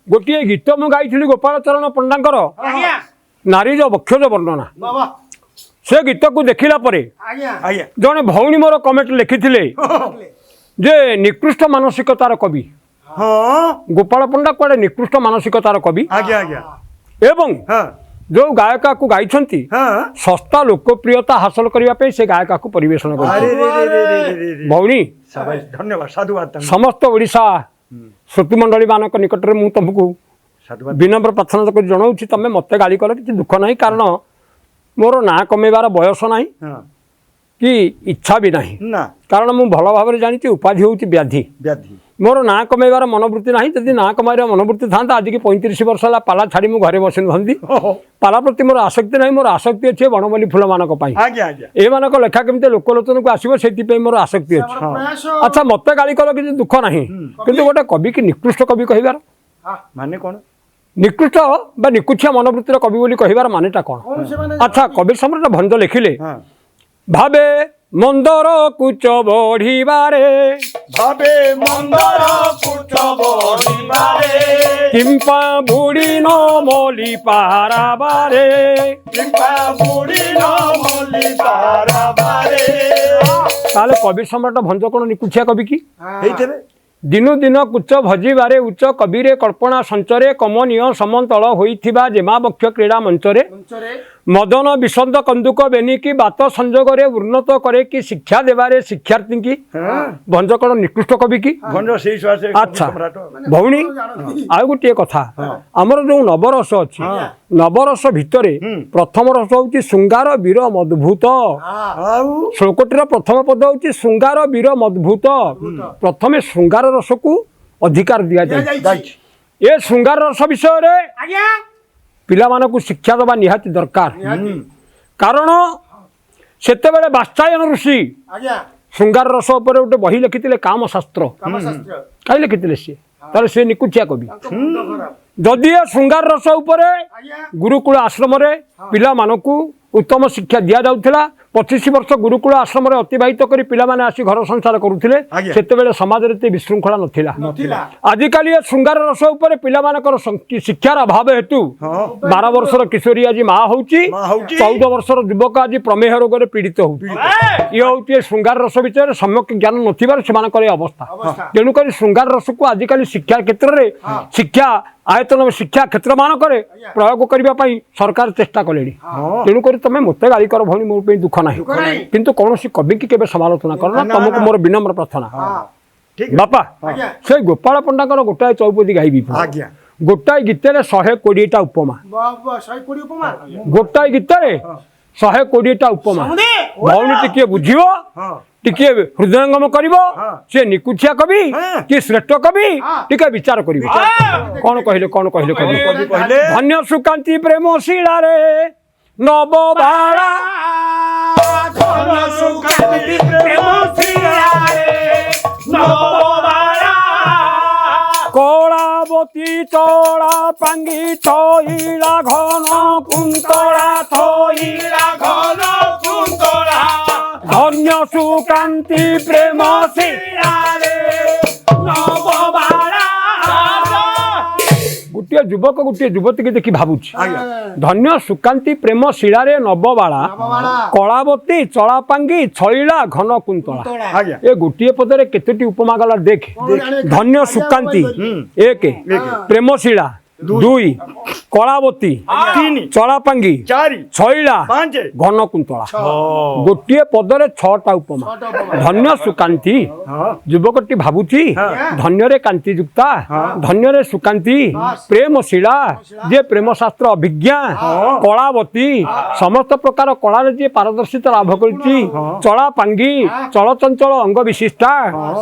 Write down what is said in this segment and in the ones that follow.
गोटे गीत मु गाई गोपाल चरण पंडा नारी बक्षज वर्णना से गीत को देखला जड़े भौणी मोर कमेंट लिखी जे निकृष्ट मानसिकतार कवि गोपाल पंडा कड़े निकृष्ट मानसिकतार कवि एवं जो गायिका को गाई सस्ता लोकप्रियता हासिल करने से गायिका को परिवेशन कर भौणी धन्यवाद साधुवाद समस्त ओडिशा श्रुतिमंडली मान निकट में मुझे तुमको विनम्र प्रार्थना कर जनाऊँ तुम मत गाली कल कि दुख ना कारण मोर ना कमेबार बयस ना कि इच्छा भी ना कारण मुझे भल भाव जानी उपाधि हूँ व्याधि मोर ना कमेबार मनोवृत्ति ना जदि ना कमार मनोवृत्ति था आज की 35 वर्ष है पाला छाड़ी मुझे घरे बस था पाला प्रति मोर आसक्ति ना मोर आसक्ति अच्छे बनमाली फूल मानक ये मानक लेखा केमती लोकलोचन को आसो से मोर आसक्ति अच्छे अच्छा मत गाली कल कि दुख ना कि गोटे कवि की निकृष्ट कवि कहबार माने कौन निकृष्ट बा निकुछिया मनोवृत्तिर कवि बोली कहबार मानेटा कौन अच्छा कवि सम्राट भंज लिखिले भावे मंदर कुच बढ़िबारे भावे मंदर कुच बढ़िबारे किंपा बुड़ी न मोली पाराबारे किंपा बुड़ी न मोली पाराबारे ताले कवि सम्राट भंज कोन निकुछिया कवि की हेइतेबे दिनु दिन कुच भजिबारे उच्च कविरे कल्पना संचरे कमनीय समतल होइथिबा जेमाबक्ष क्रीड़ा मंचरे मदन विसंद कंदुक बेनिकी बात संजोगरे उन्नत करे कि शिक्षा देवारे शिक्षार्थी की भंजकण निकृष्ट कवि की अच्छा भौणी आ गोटे कथा आमर जो नवरस अच्छी नवरस भितर प्रथम रस हूँ शृंगार वीर मद्भुत श्लोकटीर प्रथम पद हूँ शृंगार वीर मद्भुत प्रथम शृंगार रस को अधिकार दि जाए ये शृंगार रस विषय पिला मानकु शिक्षा दबा निहाती दरकार कारण सेते बेले वात्सायन ऋषि शृंगार रस उपर गोटे बही लिखिते काम शास्त्र कहीं लिखिते सी तार से निकुचिया कवि जदि शृंगार रस उपर गुरुकुल आश्रम पिला मानकु उत्तम शिक्षा दि जाउथिला 25 वर्ष गुरुकुल आश्रम अतिबाहित कर पिला माने आसी घर संसार करुथिले सेते समाज रे विशृंखला नथिला आजिकल ये शृंगार रस उपर पिला मानकर शिक्षार अभाव हेतु 12 वर्षर किशोरी आज माँ होउची 14 वर्षर युवक आज प्रमेह रोग रे पीड़ित होउची ये होउची शृंगार रस विषय सम्यक ज्ञान नथिबार सेमानकर अवस्था तेणुक शृंगार रस को आजिकल शिक्षा क्षेत्र रे शिक्षा आयतन शिक्षा क्षेत्र मानक प्रयोग करने सरकार चेष्टा कले तेणुक तुम मत गाली कर भौणी मो दुख ना किंतु कौन कवि की केवे समालोचना करना तुमको मोर विनम्र प्रार्थना बापा से गोपाल पंडा गोटाए चौपदी गायबी गोटाए गीत 120टा उपमा गोटाए गीत 120टा उपमा भौणी टिके बुझिव टिके हृदयंगम करिवो से निकुछिया कवि कि श्रेष्ठ कवि टिके विचार करिवो कौन कहले कवि धन्य सुकांति प्रेम शिला रे नव बाड़ा धन्य सुकांति प्रेम शिला रे नव बाड़ा कलावती चौड़ा पांगी थईला घन कुंतला थईला घन कुंतला धन्य सुकांति प्रेम शिला रे नव बाड़ा गोटे युवक गोटे युवती के देखी भावुची धन्य सुकांति प्रेम शिला रे नवबाड़ा कलावती चलापांगी छईला घन कुंतला ये गोटे पदरे केतोटी उपमा गला देख धन्य सुकांति 1 प्रेम शिला 2 कलावती 3 चलापांगी 4 छईला 5 घन कुंतला गोटे पदरे 6टा उपमा धन्य सुकांति युवकटी भावुची धन्य रे कांति युक्ता धन्य रे सुकांति प्रेम शिला जे प्रेम शास्त्र अभिज्ञा कलावती समस्त प्रकार कला जे पारदर्शिता लाभ करछि चलापांगी चलचंचल अंग विशिष्टा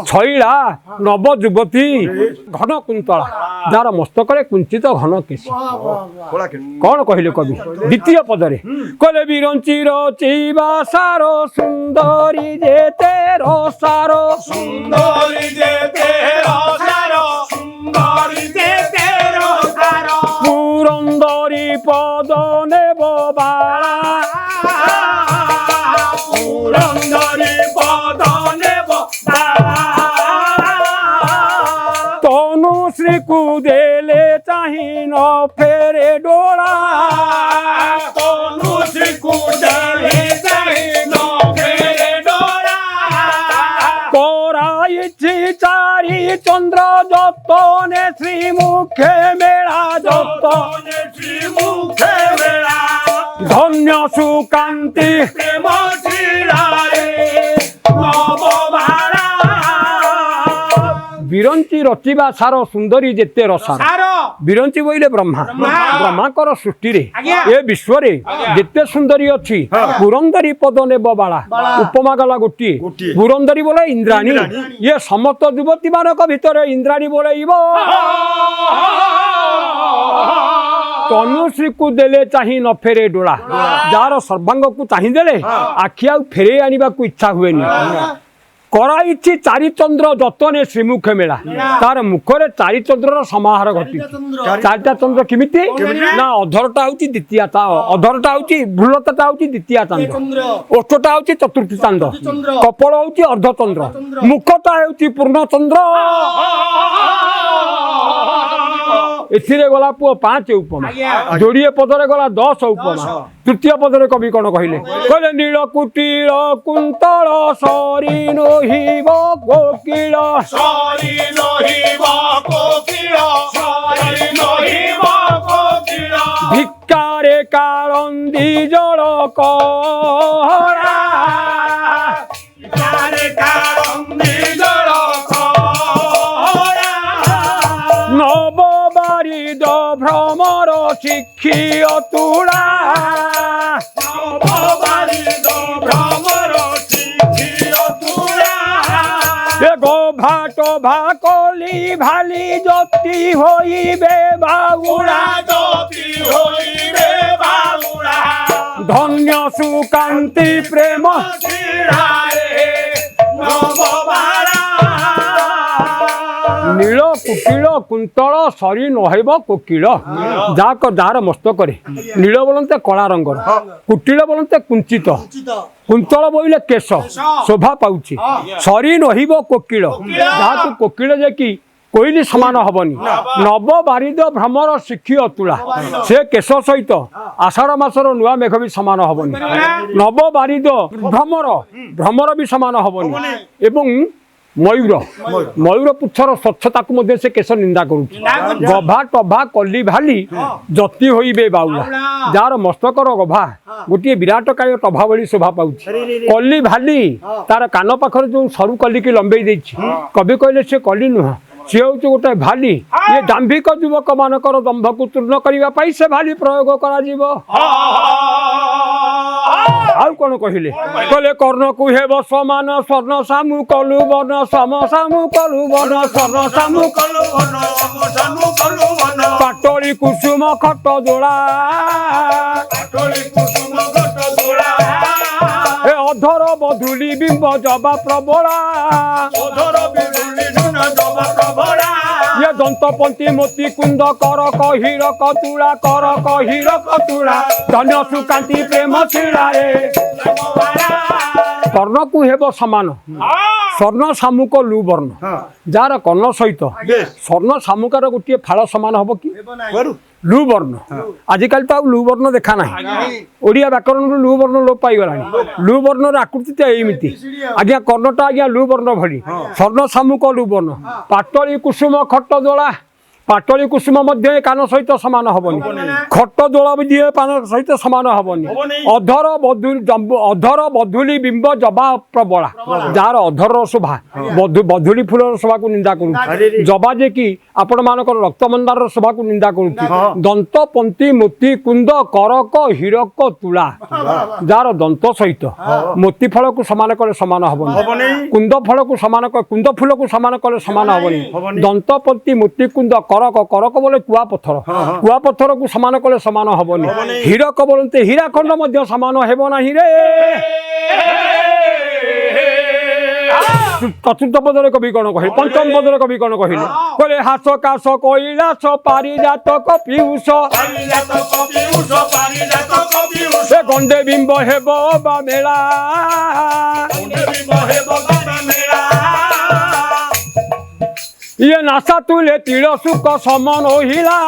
छईला नव युवती घन कुंतला जार मस्तक कुंचित घन केश कौन कहले कवि द्वितीय पदरे कहले विरंची रचिबा सारो सुंदरी जेते रसारो सुंदरी जेते रसारो सुंदरी जेते रसारो पुरंदरी पद नेब बाळा पुरंदरी पद नेब बाळा तनु श्री कुदेले ଚାହିଁ ନ ଫେରେ ଡୋଳା କୌଣସିକୁ ଚାହିଁ ଚାହିଁ ନ ଫେରେ ଡୋଳା କରାଇଛି ଚାରି ଚନ୍ଦ୍ର ଯତନେ ଶ୍ରୀମୁଖେ ମେଳା ଯତନେ ଶ୍ରୀମୁଖେ ମେଳା ଧନ୍ୟ ସୁକାନ୍ତି ପ୍ରେମ ଶିଳାରେ ନବଭାରା ବିରଞ୍ଚି ରଚିବା ସାର ସୁନ୍ଦରୀ ଯେତେ ରସାର ସାର ବିରଞ୍ଚି ବୋଇଲେ ବ୍ରହ୍ମା ବ୍ରହ୍ମାଙ୍କର ସୃଷ୍ଟିରେ ଆଜ୍ଞା। ଏ ବିଶ୍ୱରେ ଯେତେ ସୁନ୍ଦରୀ ଅଛି ପୁରନ୍ଦରୀ ପଦ ନେବ ବାଳା ଉପମା ଗଲା ଗୋଟିଏ ପୁରନ୍ଦରୀ ବୋଲେ ଇନ୍ଦ୍ରାଣୀ ଇଏ ସମସ୍ତ ଯୁବତୀ ମାନଙ୍କ ଭିତରେ ଇନ୍ଦ୍ରାଣୀ ବୋଲେଇବ ତନୁଶ୍ରୀକୁ ଦେଲେ ଚାହିଁ ନ ଫେରେ ଡୋଳା ଯାହାର ସର୍ବାଙ୍ଗକୁ ଚାହିଁ ଦେଲେ ଆଖି ଆଉ ଫେରେଇ ଆଣିବାକୁ ଇଚ୍ଛା ହୁଏନି କରାଇଛି ଚାରିଚନ୍ଦ୍ର ଯତନେ ଶ୍ରୀମୁଖେ ମେଳା ତାର ମୁଖରେ ଚାରିଚନ୍ଦ୍ରର ସମାହାର ଘଟିଛି ଚାରିଟା ଚନ୍ଦ୍ର କେମିତି ନା ଅଧରଟା ହଉଛି ଦ୍ୱିତୀୟ ଅଧରଟା ହଉଛି ଭ୍ରୁଲତାଟା ହଉଛି ଦ୍ୱିତୀୟ ଚାନ୍ଦ ଓଷ୍ଠଟା ହଉଛି ଚତୁର୍ଥୀ ଚାନ୍ଦ କପଳ ହଉଛି ଅର୍ଦ୍ଧଚନ୍ଦ୍ର ମୁଖଟା ହେଉଛି ପୂର୍ଣ୍ଣଚନ୍ଦ୍ର ଏଥିରେ ଗଲା ପୁଅ 5 ଉପମା ଯୋଡ଼ିଏ ପଦରେ ଗଲା 10 ଉପମା ତୃତୀୟ ପଦରେ କବି କଣ କହିଲେ କହିଲେ ନୀଳ କୁଟିଳ କୁନ୍ତଳ ସରି ନହିବ କୋକିଳ ସରି ନହିବ କୋକିଳ ସରି ନହିବ କୋକିଳ ଭିକାରେ କାଳନ୍ଦୀ ଜଳ କହରା ଭିକାରେ କାଳନ୍ଦୀ ଜଳ କହରା ନବବାରିଦ ଭ୍ରମର ଶିକ୍ଷି ଅତୁଳା ନବବାରିଦ ଭ୍ରମର ଶିଖି ଅତୁଳା ଗୋଭାଟ ଭାକଲି ଭାଲି ଜ୍ୟୋତି ହୋଇବେ ବାଉଳା ଜ୍ୟୋତି ହୋଇବେ ବାଉଳା ଧନ୍ୟ ସୁକାନ୍ତି ପ୍ରେମ ଶିଳାରେ ନବଭାରା ନୀଳ କୁଟିଳ କୁନ୍ତଳ ସରି ନହେବ କୋକିଳ ଯାହାର ମସ୍ତକରେ ନୀଳ ବୋଲନ୍ତେ କଳା ରଙ୍ଗର କୁଟିଳ ବୋଲନ୍ତେ କୁଞ୍ଚିତ କୁନ୍ତଳ ବୋଇଲେ କେଶ ଶୋଭା ପାଉଛି ସରି ନହିବ କୋକିଳ ଯାହାକୁ କୋକିଳ ଯେ କି କୋଇଲି ସମାନ ହବନି ନବ ବାରିଦ ଭ୍ରମର ଶିକ୍ଷି ଅତୁଳା ସେ କେଶ ସହିତ ଆଷାଢ଼ ମାସର ନୂଆ ମେଘ ବି ସମାନ ହବନି ନବ ବାରିଦ ଭ୍ରମର ବି ସମାନ ହବନି ଏବଂ ମୟୂର ପୁଚ୍ଛର ସ୍ୱଚ୍ଛତାକୁ ମଧ୍ୟ ସେ କେଶ ନିନ୍ଦା କରୁଛି ଗଭା ଟଭା କଲି ଭାଲି ଜ୍ୟୋତି ହୋଇବେ ବାଉଳା ଯାହାର ମସ୍ତକର ଗଭା ଗୋଟିଏ ବିରାଟ କାୟ ଟଭା ଭଳି ଶୋଭା ପାଉଛି କଲି ଭାଲି ତାର କାନ ପାଖରେ ଯୋଉ ସରୁ କଲିକି ଲମ୍ବେଇ ଦେଇଛି କବି କହିଲେ ସେ କଲି ନୁହଁ ସିଏ ହେଉଛି ଗୋଟେ ଭାଲି ଇଏ ଦାମ୍ଭିକ ଯୁବକ ମାନଙ୍କର ଦମ୍ଭକୁ ଚୂର୍ଣ୍ଣ କରିବା ପାଇଁ ସେ ଭାଲି ପ୍ରୟୋଗ କରାଯିବ ଆଉ କଣ କହିଲେ କହିଲେ କର୍ଣ୍ଣକୁ ହେବ ସମାନ ସ୍ୱର୍ଣ୍ଣ ସାମୁ କଲୁ ବନ ସମ ସାମୁ କଲୁ ବନ ସ୍ୱର୍ଣ୍ଣ ସାମୁ ପାଟଳି କୁସୁମ ଖଟ ଦୋଳା ଏ ଅଧର ବଧୁଲି ବିମ୍ବ ଜବା ପ୍ରବଳା ये दंतपंथी मोती कुंद कर कहिर कतुला धन्य सुकांति प्रेम शिला रे कर्ण को हेब समान स्वर्ण सामुक लु वर्ण जार कर्ण सहित स्वर्ण सामुकार गोटे फाड़ समान हम कि लु वर्ण आजिकल तो लु वर्ण देखा ना ओडिया व्याकरण लु वर्ण लोप पाईगला लु वर्ण आकृति तो एमती आज्ञा कर्णटा आज्ञा लु वर्ण भली स्वर्ण सामुक लु वर्ण पाटली कुसुम खट दोला पाटली कुसुम मध्य कान सहित समान हबनी खट दोला भी कान सहित समान हबनी अधर बधुली बिंब जबा प्रबला जार अधर शोभा बधुली फूल शोभा को निंदा करू जबा जे कि आपण मानकर रक्तमंदार शोभा को निंदा करू दंत पंती मोती कुंद करक हीरक तुला जार दंत सहित मोती फल को समान करे समान हबनी कुंद फल को समान कुंद फूल को समान करे समान हबनी दंत पंती मोती कुंद करक करक बोले कुआ पत्थर को समान कले समान हबनी हीरक बोलते हीराखंड मध्य समान हेब नाही रे चतुर्थ पदरे कवि कौन कहे पंचम पदरे कवि कौन कहले बोले हास कास कैलास पारिजातक पीयूष से गंडे बिंब हेब बा मेला ଇଏ ନାସା ତୁଲେ ତିଳ ସୁକ ସମନ ହିଲା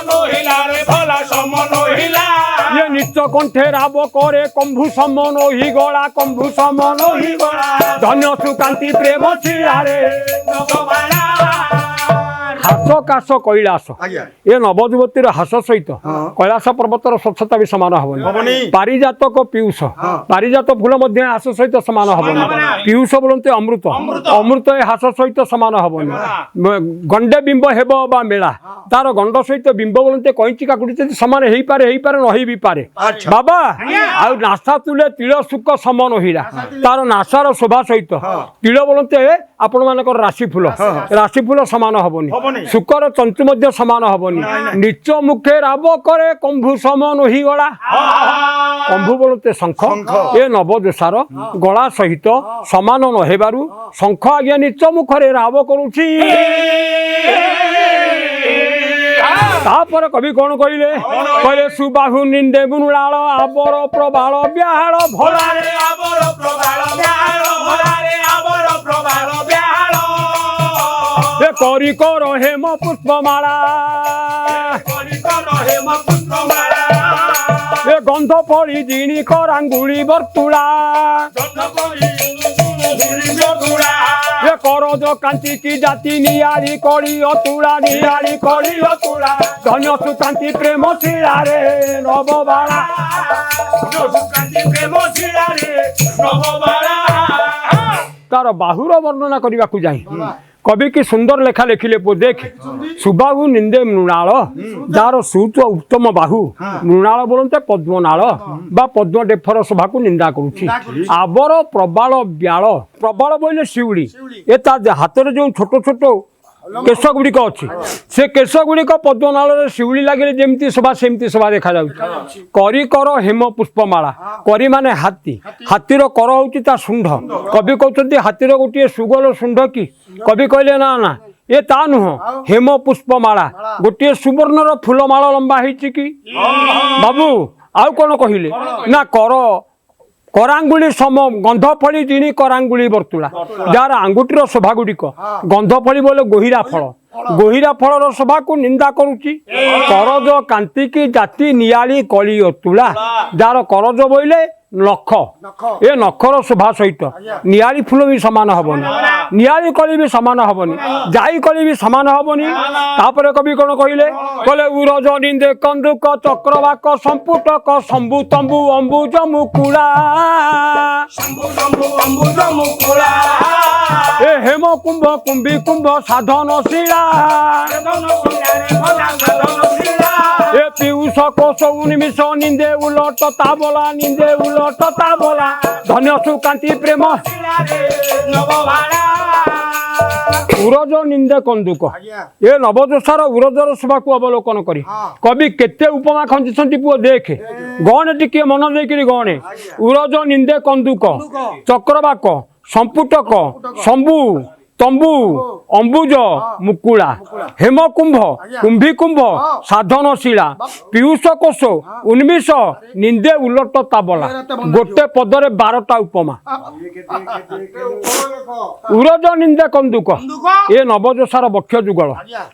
ନହିଲାରେ ଭଲା ସମ ନହିଲା ଇଏ ନିଚ କଣ୍ଠେ ରାବ କରେ କମ୍ଭୁ ସମନ ହି ଗଳା କମ୍ଭୁ ସମନ ହି ଗଳା ଧନ୍ୟ ସୁକାନ୍ତି ପ୍ରେମ ଶିଳାରେ ଭଗବାନ ହାସ କାଶ କୈଳାସ ଆଜ୍ଞା ଏ ନବଯୁବତୀର ହାସ ସହିତ କୈଳାସ ପର୍ବତର ସ୍ୱଚ୍ଛତା ବି ସମାନ ହବନି। ହବନି ପାରିଜାତକ ପିୟୁଷ ପାରିଜାତ ଫୁଲ ମଧ୍ୟ ହାସ ସହିତ ସମାନ ହବନି ପିୟୁଷ ବୋଲନ୍ତି ଅମୃତ ଅମୃତ ଏ ହାସ ସହିତ ସମାନ ହବନି ଗଣ୍ଡେ ବିମ୍ବ ହେବ ବା ମେଳା ତାର ଗଣ୍ଡ ସହିତ ବିମ୍ବ ବୋଲନ୍ତି କଇଁଚି କାକୁଡି ଯଦି ସମାନ ହେଇପାରେ ହେଇପାରେ ନ ହେଇ ବି ପାରେ ଆଚ୍ଛା। ବାବା ଆଉ ନାସା ତୁଲେ ତିଳ ସୁକ ସମନ ହିରା ତାର ନାସାର ଶୋଭା ସହିତ ତିଳ ବୋଲନ୍ତି ଆପଣ ମାନଙ୍କର ରାଶି ଫୁଲ ସମାନ ହବନି ଶୁକର ତନ୍ତୁ ମଧ୍ୟ ସମାନ ହବନି ନିଚ ମୁଖେ ରାବ କରେ କମ୍ଭୁ ସମନ ହୋଇଗଲା କମ୍ଭୁ ବୋଲତେ ଶଙ୍ଖ ଏ ନବଦୋଷାର ଗଳା ସହିତ ସମାନ ନ ହେବାରୁ ଶଙ୍ଖ ଆଜ୍ଞା ନିଚ ମୁଖରେ ରାବ କରୁଛି ତାପରେ କବି କଣ କହିଲେ କହିଲେ ସୁବାହୁ ନିନ୍ଦେ ବୁନୁଳାଳ ଆବର ପ୍ରବାଳ ବ୍ୟାହାଳ ଭଳାରେ ଆବର ପ୍ରବାଳ ବ୍ୟାଳ ଭଲାରେ ଆବର ପ୍ରବାଳ ବ୍ୟାଳ ଏ କରି କର ହେମ ପୁଷ୍ପମାଳା କରିକର ହେମ ପୁଷ୍ପମାଳା ଏ ଗନ୍ଧ ପଡ଼ି ଜିଣି କରାଙ୍ଗୁଳି ବର୍ତ୍ତୁଳା ଏ କରଜ କାନ୍ତି କି ଜାତି ନିଆଳି କଳି ଅତୁଳା ନିଆଳି କଳି ଅତୁଳା ଧନ୍ୟ ସୁକାନ୍ତି ପ୍ରେମ ଶିଳାରେ ନବବାଳା ପ୍ରେମ ଶିଳାରେ ନବବାଳା ତାର ବାହୁର ବର୍ଣ୍ଣନା କରିବାକୁ ଯାଇ କବି କି ସୁନ୍ଦର ଲେଖା ଲେଖିଲେ ପୁଅ ଦେଖ ସୁବାହୁ ନିନ୍ଦେ ମୃଣାଳ ଯାହାର ସୁତ ଉତ୍ତମ ବାହୁ ମୃଣାଳ ବୋଲନ୍ତେ ପଦ୍ମନାଳ ବା ପଦ୍ମ ଡେଫର ଶୋଭାକୁ ନିନ୍ଦା କରୁଛି ଆବର ପ୍ରବାଳ ବ୍ୟାଳ ପ୍ରବାଳ ବୋଇଲେ ଶିଉଳି ଏ ତା ହାତରେ ଯେଉଁ ଛୋଟ ଛୋଟ କେଶ ଗୁଡ଼ିକ ଅଛି ସେ କେଶ ଗୁଡ଼ିକ ପଦ୍ମନାଳରେ ଶିଉଳି ଲାଗିଲେ ଯେମିତି ଶୋଭା ସେମିତି ଶୋଭା ଦେଖାଯାଉଛି କରି କର ହେମ ପୁଷ୍ପମାଳା କରି ମାନେ ହାତୀ ହାତୀର କର ହେଉଛି ତା ଶୁଣ୍ଢ କବି କହୁଛନ୍ତି ହାତୀର ଗୋଟିଏ ସୁଗୋଲ ଶୁଣ୍ଢ କି କବି କହିଲେ ନା ନା ଏ ତା ନୁହଁ ହେମ ପୁଷ୍ପମାଳା ଗୋଟିଏ ସୁବର୍ଣ୍ଣର ଫୁଲମାଳ ଲମ୍ବା ହେଇଛି କି ବାବୁ ଆଉ କଣ କହିଲେ ନା କରାଙ୍ଗୁଳି ସମ ଗନ୍ଧ ଫଳି ଜିଣି କରାଙ୍ଗୁଳି ବର୍ତ୍ତୁଳା ଯାହାର ଆଙ୍ଗୁଠିର ଶୋଭା ଗୁଡ଼ିକ ଗନ୍ଧ ଫଳି ବୋଲେ ଗୋହିରା ଫଳର ଶୋଭାକୁ ନିନ୍ଦା କରୁଛି କରଜ କାନ୍ତିକି ଜାତି ନିଆଳି କଳି ଅତୁଳା ଯାହାର କରଜ ବୋଇଲେ ନଖ ଏ ନଖର ଶୋଭା ସହିତ ନିଆଳି ଫୁଲ ବି ସମାନ ହବନି ନିଆଳି କଳି ବି ସମାନ ହବନି ଯାଇ କଳି ବି ସମାନ ହବନି ତାପରେ କବି କଣ କହିଲେ କହିଲେ ଉରଜ ନିନ୍ଦେ କନ୍ଦୁକ ଚକ୍ରବାକ ସମ୍ପୁଟକ ଶମ୍ଭୁ ତମ୍ବୁ ଅମ୍ବୁଜ ମୁକୁଳା ଏ ହେମ କୁମ୍ଭ କୁମ୍ଭୀ କୁମ୍ଭ ସାଧନ ଶିଳା ଏ ପିୟୁଷ କୋଷ ଉନ୍ମିଷ ନିନ୍ଦେ ଉଲଟ ତାବଲା ନିନ୍ଦେ ଉଲଟ ତାବଲା ଧନ୍ୟ ସୁକାନ୍ତି ପ୍ରେମ ଉରଜ ନିନ୍ଦେ କନ୍ଦୁକ ଏ ନବଦୋଷାର ଉରଜର ଶୋଭାକୁ ଅବଲୋକନ କରି କବି କେତେ ଉପମା ଖଞ୍ଜିଛନ୍ତି ପୁଅ ଦେଖେ ଗଣେ ଟିକେ ମନ ଦେଇକିରି ଗଣେ ଉରଜ ନିନ୍ଦେ କନ୍ଦୁକ ଚକ୍ରବାକ ସମ୍ପୁଟକ ଶମ୍ଭୁ ତମ୍ବୁ ଅମ୍ବୁଜ ମୁକୁଳା ହେମକୁମ୍ଭ କୁମ୍ଭୀକୁମ୍ଭ ସାଧନ ଶିଳା ପିୟୁଷ କୋଷ ଉନ୍ମିଷ ନିନ୍ଦେ ଉଲଟ ତାବଲା ଗୋଟେ ପଦରେ 12ଟା ଉପମା ଉରଜ ନିନ୍ଦେ କନ୍ଦୁକ ଏ ନବଯୋଷାର ବକ୍ଷ ଯୁଗଳ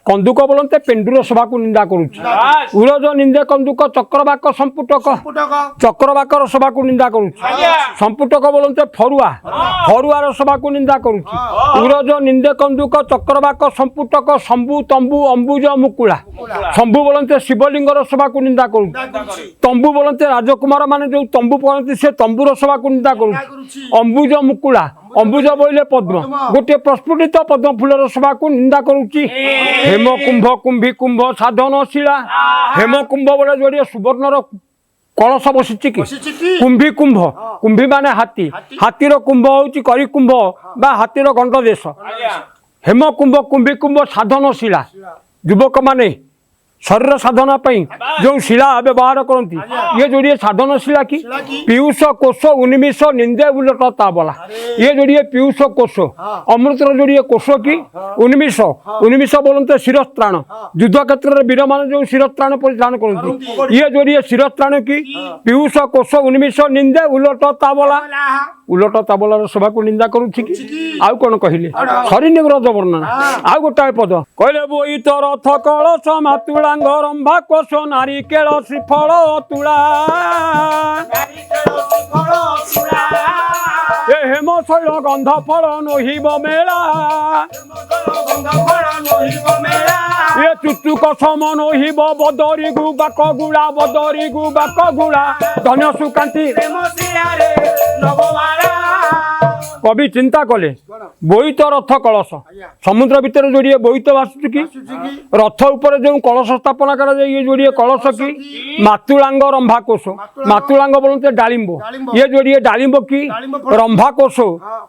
କନ୍ଦୁକ ବୋଲନ୍ତେ ପେଣ୍ଡୁର ଶୋଭାକୁ ନିନ୍ଦା କରୁଛି ଉରଜ ନିନ୍ଦେ କନ୍ଦୁକ ଚକ୍ରବାକ ସମ୍ପୁଟକ ଚକ୍ରବାକର ଶୋଭାକୁ ନିନ୍ଦା କରୁଛି ସମ୍ପୁଟକ ବୋଲନ୍ତେ ଫରୁଆର ଶୋଭାକୁ ନିନ୍ଦା କରୁଛି ଉରଜ ନିନ୍ଦେ କନ୍ଦୁକ ଚକ୍ରବାକ ସମ୍ପୁଟକ ଶମ୍ଭୁ ତମ୍ବୁ ଅମ୍ବୁଜ ମୁକୁଳା ଶମ୍ଭୁ ବୋଲନ୍ତେ ଶିବଲିଙ୍ଗର ଶୋଭାକୁ ନିନ୍ଦା କରୁଛି ତମ୍ବୁ ବୋଲନ୍ତେ ରାଜକୁମାର ମାନେ ଯୋଉ ତମ୍ବୁ ପକାନ୍ତି ସେ ତମ୍ବୁର ଶୋଭାକୁ ନିନ୍ଦା କରୁଛି ଅମ୍ବୁଜ ମୁକୁଳା ଅମ୍ବୁଜ ବୋଇଲେ ପଦ୍ମ ଗୋଟିଏ ପ୍ରସ୍ଫୁଟିତ ପଦ୍ମ ଫୁଲର ଶୋଭାକୁ ନିନ୍ଦା କରୁଛି ହେମକୁମ୍ଭ କୁମ୍ଭୀକୁମ୍ଭ ସାଧନ ଶିଳା ହେମକୁମ୍ଭ ବୋଲେ ଯୋଡ଼ିଏ ସୁବର୍ଣ୍ଣର କଳସ ବସିଛି କି କୁମ୍ଭୀ ମାନେ ହାତୀର କୁମ୍ଭ ହଉଛି କରିକୁମ୍ଭ ବା ହାତୀର ଗଣ୍ଡ ଦେଶ ହେମକୁମ୍ଭ କୁମ୍ଭୀ ସାଧନ ଶିଳା ଯୁବକ ମାନେ ଶରୀର ସାଧନା ପାଇଁ ଯେଉଁ ଶିଳା ବ୍ୟବହାର କରନ୍ତି ଇଏ ଯୋଡ଼ିଏ ସାଧନ ଶିଳା କି ପିୟୁଷ କୋଷ ଉନ୍ମିଷ ନିନ୍ଦେ ଉଲଟ ତାବଲା ଇଏ ଯୋଡ଼ିଏ ପିୟୁଷ କୋଷ ଅମୃତର ଯୋଡ଼ିଏ କୋଷ କି ଉନ୍ମିଷ ବୋଲନ୍ତେ ଶିରସ୍ତ୍ରାଣ ଯୁଦ୍ଧ କ୍ଷେତ୍ରରେ ବୀରମାନେ ଯେଉଁ ଶିରସ୍ତ୍ରାଣ ପରିଧାନ କରନ୍ତି ଇଏ ଯୋଡ଼ିଏ ଶିରସ୍ତ୍ରାଣ କି ପିୟୁଷ କୋଷ ଉନ୍ମିଷ ନିନ୍ଦେ ଉଲଟ ତାବଲା उलट ताबलार शोभा को निंदा करुछि कि आउ कोन कहिले सरिनी व्रज वर्णना आउ गोटाए पद कहले बोईत रथ कलश मातुलांग रंभा कोश नारिकेल श्रीफल तुला ए हेम शैल गंध फल नहिब मेला ये चुचुक सम नहिब बदरी गु बाक गुड़ा बदरी गु बाक गुड़ा धन्य सुकांति कवि चिंता कले बोईत रथ कलश समुद्र भितर जोड़िए बोईत भाषुच कि रथ उपर जो कलश स्थापना करा ये जोड़िए कलश कि मातुलांग रंभाकोश मातुलांग बोलते डालिंब ये जोड़िए डालिंब कि रंभाकोश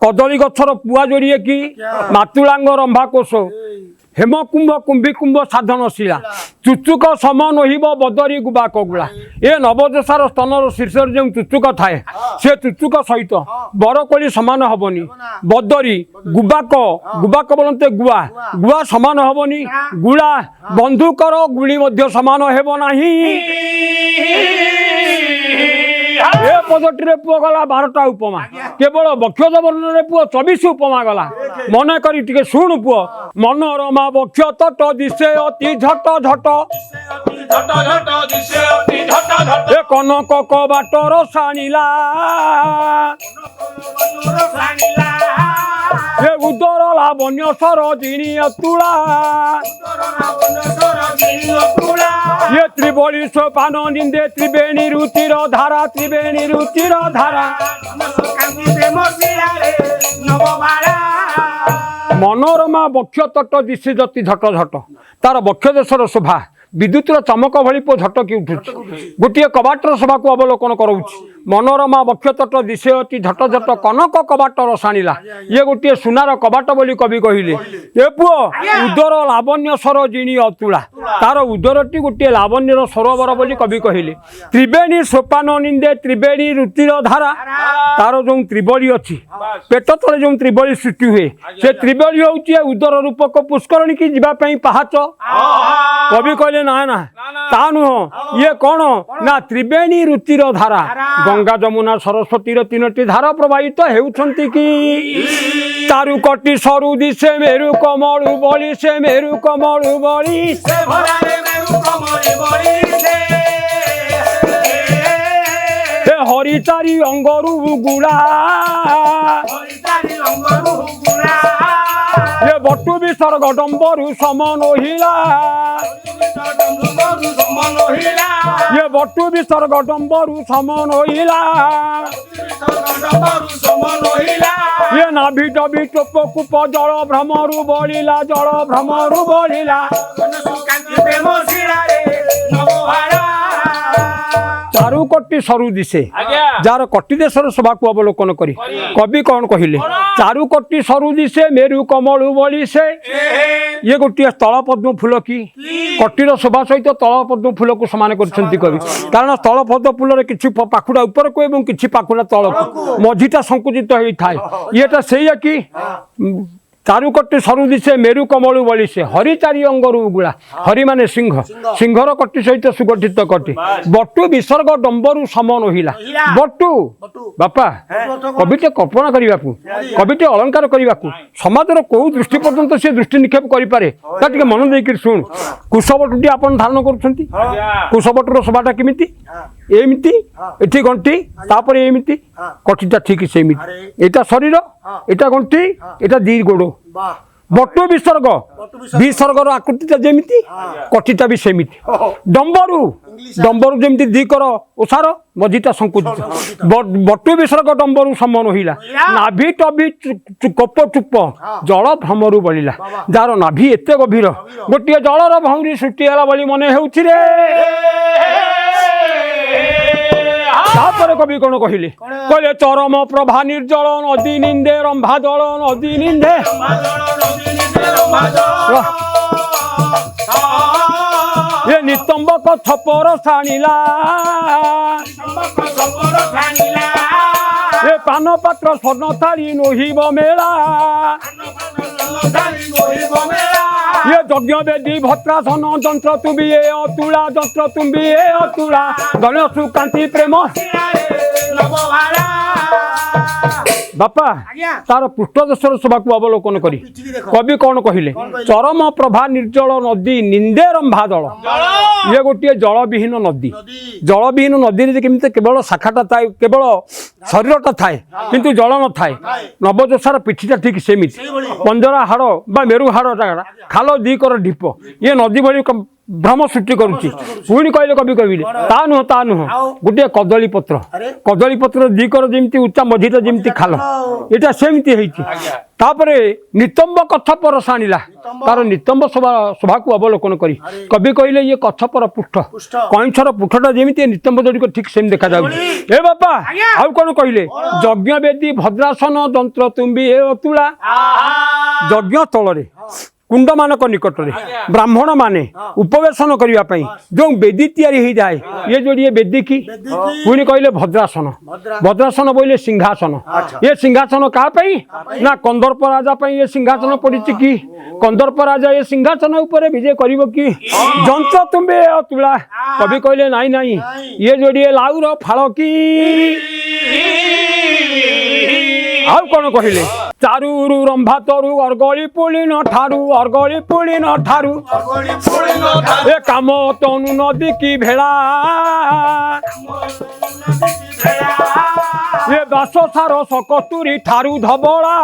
कदली गछर पुआ जोड़िए कि मातुलांग रंभाकोश हेमकुंभ कुंभिकुंभ साधन शिला चुचुक सम नहिब बदरी गुबा कगुला ए नवदशार स्तनर शीर्ष जो चुचुक थाए से चुचुक सहित बरकोली समान हबनी बदरी गुबाक गुबाक बोलते गुआ गुआ समान हबनी गुड़ा बंधुकर गुली मध्य समान हेब नाही ए पदटी पुओ गला 12टा उपमा केवल बक्षज वर्णन पुओ 24 उपमा गला मन करी टिके शुण पुओ मनोरमा बक्ष तट दिशे अति झट झट ए कनक कबाटर साणिला ए उदर लावण्य सरोजिनी अतुला ये त्रिबली सोपान निंदे त्रिवेणी रुचिर धारा त्रिवेणी रुचिर धारा मनोरमा बक्ष तट दिशे जति झट झट तार बक्ष देशर शोभा विद्युतर चमक भली पो झटकी उठुଛି गोटे कबाटर शोभा को अवलोकन करोछि मनोरमा बक्ष तट दिशे अति झट झट कनक कबाटर साणिला ये गोटे सुनार कबाट बोली कवि कहिले ए पुओ उदर लावण्य सरोजिनी अतुला तार उदरटी गोटे लावण्यर सरोवर बोली कवि कहिले त्रिवेणी सोपान निंदे त्रिवेणी रुचिर धारा तार जो त्रिबली अछि पेट तले जो त्रिबली सृष्टि हुए से त्रिबली होउछि उदर रूपक पुष्करणी की जीवा पई पहाच कवि कहले ना ना ता नुह ये कौन ना त्रिवेणी रुचिर धारा गंगा जमुना सरस्वती तीनोटी धारा प्रवाहित हेउछंती कि तारु कटी सरु दिशे मेरु कमलु बली से मेरु कमलु बली से भरारे मेरु कमलु बली से हे हरि चारि अंगरु गुड़ा ये बटु विसर्ग डम्बरु समान हिला ये बटु विसर्ग डम्बरु समान हिला ये नाभि डबी टोप कूप जल भ्रमरु बलिला जल भ्रमरु बलिला चारु कटी सरु दिशे जार कटी देशर शोभा को अवलोकन करी कवि कौन कहिले चारु कटी सरु दिशे मेरु कमलु बली से ये गोटे स्थल पद्म फूल कि कटीर शोभा सहित स्थल पद्म फूल को समान करछंती कवि कारण स्थल पद्म फूल किछि पाखुड़ा ऊपर को एवं किछि पाखुड़ा तल को मझीटा संकुचित होई थाए येटा सेया कि चारु कटी सरु दिशे मेरु कमलु बली से हरि चारि अंगरु उगुला हरि माने सिंह सिंहर कटी सहित सुगठित कटी बटु विसर्ग डम्बरु समान हिला बटु बापा कविटे कल्पना करने कविटे अलंकार करने समाजर कौ दृष्टि पर्यंत से दृष्टि निक्षेप करें ता मन देकर शुण कुशबटुटी आपन धारण करुछंती कुशबटुर शोभाटा केमिति एमिति एठी गंटी तापर एमिति कटिटा ठीक सेमिति एटा शरीर एटा गंटी एटा दी गोड़ बटु विसर्ग विसर्गर आकृतिटा जेमिति कटिटा भी सेमिति डम्बरु डम्बरु जेमिति दीकर ओसार मझीटा संकुचित बटु विसर्ग डम्बरु समान हिला नाभि टबी कप चुप जल भ्रमरु बलिला जार नाभि एते गभीर गोटे जलर भौरी सृष्टि होला बोली मने हेउछि रे तापर कवि कौन कहले कहले चरम प्रभा निर्जल नदी निंदे रंभा जल नदी निंदे ये नितंब थपर साणिला ये पान पात्र स्वर्ण थाली नोहिब मेला ये यज्ञ वेदी भद्रासन जंत्र तुम्बी अतुला जंत्र तुम्बी अतुला गणेश कांति प्रेम ନବଭାରା ବାପା ଆଜ୍ଞା ତାର ପୃଷ୍ଠଦେଶର ଶୋଭାକୁ ଅବଲୋକନ କରି ପିଠିକି ଦେଖ କବି କଣ କହିଲେ ଚରମ ପ୍ରଭା ନିର୍ଜଳ ନଦୀ ନିନ୍ଦେ ରମ୍ଭା ଦଳ ଜଳ ଇଏ ଗୋଟିଏ ଜଳବିହୀନ ନଦୀ ନଦୀ ଜଳବିହୀନ ନଦୀରେ ଯେ କେମିତି କେବଳ ଶାଖାଟା ଥାଏ କେବଳ ଶରୀରଟା ଥାଏ କିନ୍ତୁ ଜଳ ନଥାଏ ନବଯୋଷାର ପିଠିଟା ଠିକ ସେମିତି ସେଇଭଳି ପଞ୍ଜରା ହାଡ଼ ବା ମେରୁ ହାଡ଼ ଖାଲ ଦିକର ଢିପ ଇଏ ନଦୀ ଭଳି ଭ୍ରମ ସୃଷ୍ଟି କରୁଛି ପୁଣି କହିଲେ କବି କହିଲେ ତା ନୁହଁ ଗୋଟିଏ କଦଳୀ ପତ୍ର ଆରେ କଦଳୀ ପତ୍ର ଦିକର ଯେମିତି ଉଚ୍ଚା ମଝିରେ ଯେମିତି ଖାଲ ଏଇଟା ସେମିତି ହେଇଛି ତାପରେ ନିତମ୍ବ କଚ୍ଛପର ସାଣିଲା ତାର ନିତମ୍ବ ଶୋଭାକୁ ଅବଲୋକନ କରି କବି କହିଲେ ଇଏ କଚ୍ଛପର ପୃଷ୍ଠ ପୁଷ୍ଟ କଇଁଛର ପୃଷ୍ଠଟା ଯେମିତି ନିତମ୍ବ ଯୋଡ଼ିକ ଠିକ ସେମିତି ଦେଖାଯାଉଛି ଏ ବାପା ଆଉ କଣ କହିଲେ ଯଜ୍ଞ ବେଦୀ ଭଦ୍ରାସନ ଯନ୍ତ୍ର ତୁମ୍ବି ଏ ଅତୁଳା ଯଜ୍ଞ ସ୍ଥଳରେ କୁଣ୍ଡମାନଙ୍କ ନିକଟରେ ବ୍ରାହ୍ମଣ ମାନେ ଉପବେଶନ କରିବା ପାଇଁ ଯେଉଁ ବେଦୀ ତିଆରି ହେଇଯାଏ ଇଏ ଯୋଡ଼ିଏ ବେଦୀ କି ପୁଣି କହିଲେ ଭଦ୍ରାସନ ଭଦ୍ରାସନ ବୋଇଲେ ସିଂହାସନ ଏ ସିଂହାସନ କାହା ପାଇଁ ନା କନ୍ଦର୍ପ ରାଜା ପାଇଁ ଏ ସିଂହାସନ ପଡ଼ିଛି କି କନ୍ଦର୍ପ ରାଜା ଏ ସିଂହାସନ ଉପରେ ବିଜେ କରିବ କି ଯନ୍ତ୍ର ତୁମ୍ବେ ତୁଳା କବି କହିଲେ ନାଇଁ ନାଇଁ ଇଏ ଯୋଡ଼ିଏ ଲାଉର ଫାଳ କି ଆଉ କଣ କହିଲେ ଚାରୁରୁ ରମ୍ଭା ତରୁ ଅର୍ଗଳି ପୁଳିନ ଠାରୁ ଏ କାମ ତନୁ ନଦୀ କି ଭେଳା ଏ ବାସ ସାର ସକତୁରୀ ଠାରୁ ଧବଳା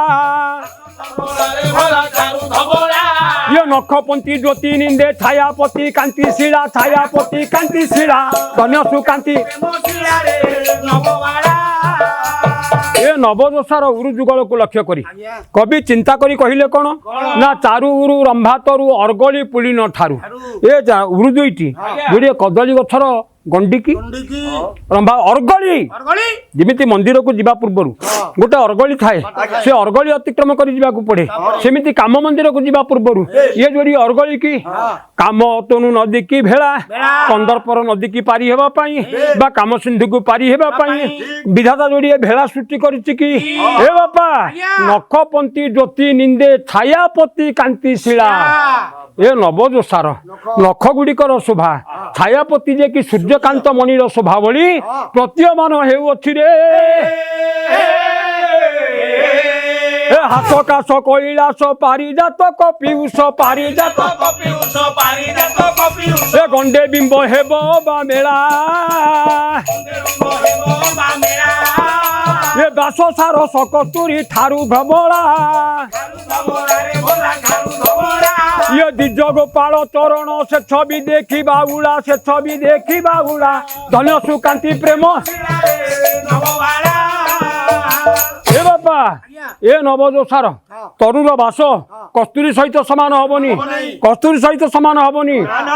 ଇଏ ନଖପନ୍ତି ଜ୍ୟୋତି ନିନ୍ଦେ ଛାୟାପତି କାନ୍ତି ଶିଳା ଧନ୍ୟ ସୁକାନ୍ତି ଏ ନବଯୋଷାର ଉରୁ ଯୁଗଳକୁ ଲକ୍ଷ୍ୟ କରି କବି ଚିନ୍ତା କରି କହିଲେ କଣ ନା ଚାରୁ ଉରୁ ରମ୍ଭାତରୁ ଅର୍ଗଳି ପୁଳିନ ଠାରୁ ଏ ଉରୁ ଦୁଇଟି ଗୋଟିଏ କଦଳୀ ଗଛର ଗଣ୍ଡିକି ରମ୍ଭା ଅର୍ଗଳି ଯେମିତି ମନ୍ଦିରକୁ ଯିବା ପୂର୍ବରୁ ଗୋଟେ ଅର୍ଗଳି ଥାଏ ସେ ଅର୍ଗଳି ଅତିକ୍ରମ କରି ଯିବାକୁ ପଡେ ସେମିତି କାମ ମନ୍ଦିରକୁ ଯିବା ପୂର୍ବରୁ ଇଏ ଯୋଡି ଅର୍ଗଳି କି କାମ ତନୁ ନଦୀ କି ଭେଳା କନ୍ଦର୍ପର ନଦୀ କି ପାରି ହେବା ପାଇଁ ବା କାମ ସିନ୍ଧୁକୁ ପାରି ହେବା ପାଇଁ ବିଧାତା ଯୋଡିଏ ଭେଳା ସୃଷ୍ଟି କରିଛି କି ଏ ବାପା ନଖପନ୍ତି ଜ୍ୟୋତି ନିନ୍ଦେ ଛାୟାପତି କାନ୍ତି ଶିଳା ଏ ନବଯୋଷାର ନଖ ଗୁଡ଼ିକର ଶୋଭା ଛାୟାପତି ଯେ କି ସୂର୍ଯ୍ୟକାନ୍ତ ମଣିର ଶୋଭା ଭଳି ପ୍ରତୀୟମାନ ହେଉଅଛି ରେ ଏ ହାତ କାଶ କୈଳାସ ପାରିଜାତ କପିଉଷ ଏ ଗଣ୍ଡେ ବିମ୍ବ ହେବ ବା ମେଳା ଏ ଦାସ ସାର ସକତୁରୀ ଠାରୁ ଭ୍ରମଳା ଇଏ ଦ୍ୱିଜ ଗୋପାଳ ଚରଣ ସେ ଛବି ଦେଖି ବାଉଳା ଧନ୍ୟ ସୁକାନ୍ତି ପ୍ରେମ ଏ ବାପା ଏ ନବଯୋଷାର ତରୁର ବାସ କସ୍ତୁରୀ ସହିତ ସମାନ ହବନି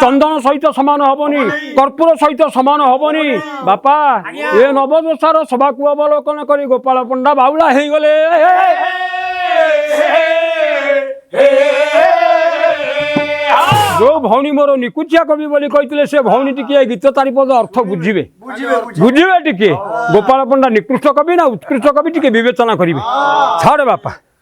ଚନ୍ଦନ ସହିତ ସମାନ ହବନି କର୍ପୂର ସହିତ ସମାନ ହବନି ବାପା ଏ ନବଯୋଷାର ସଭାକୁ ଅବଲୋକନ କରି ଗୋପାଳ ପଣ୍ଡା ବାଉଳା ହେଇଗଲେ ଯୋଉ ଭଉଣୀ ମୋର ନିକୁଚିଆ କବି ବୋଲି କହିଥିଲେ ସେ ଭଉଣୀ ଟିକେ ଗୀତ ଚାରିପଦ ଅର୍ଥ ବୁଝିବେ ଟିକେ ଗୋପାଳ ପଣ୍ଡା ନିକୃଷ୍ଟ କବି ନା ଉତ୍କୃଷ୍ଟ କବି ଟିକେ ବିବେଚନା କରିବେ ଛାଡେ ବାପା।